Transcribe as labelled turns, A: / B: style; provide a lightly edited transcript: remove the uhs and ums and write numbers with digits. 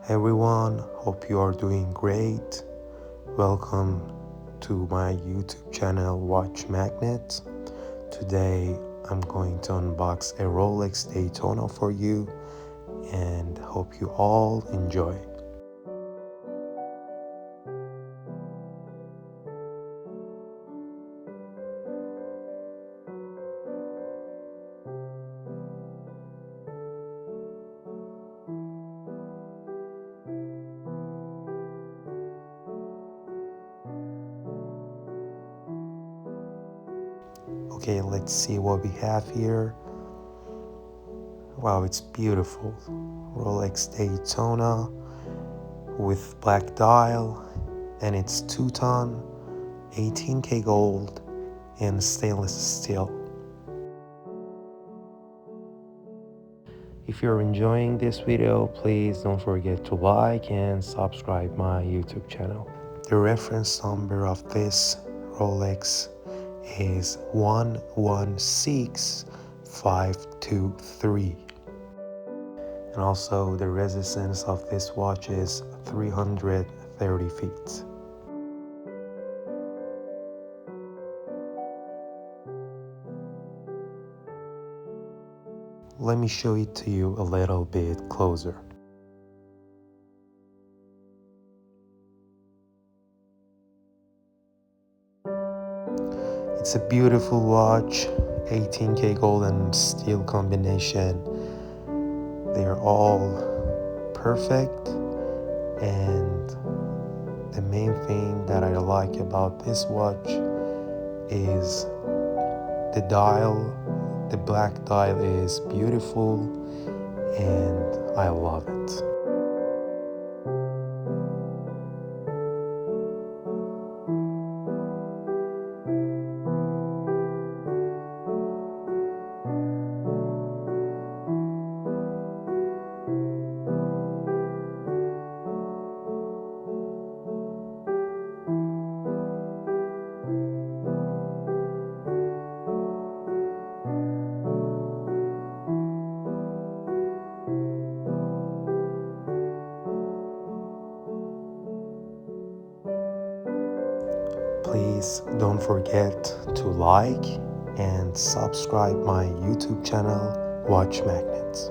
A: Everyone, hope you are doing great. Welcome to my YouTube channel Watch Magnet. Today I'm going to unbox a Rolex Daytona for you and hope you all enjoy. Okay, let's see what we have here. Wow, it's beautiful. Rolex Daytona with black dial, and it's 2-ton, 18K gold, and stainless steel. If you're enjoying this video, please don't forget to like and subscribe my YouTube channel. The reference number of this Rolex is 116523. And also the resistance of this watch is 330 feet. Let me show it to you a little bit closer. It's a beautiful watch, 18K gold and steel combination. They're all perfect, and the main thing that I like about this watch is the dial. The black dial is beautiful and I love it. Please don't forget to like and subscribe my YouTube channel Watch Magnets.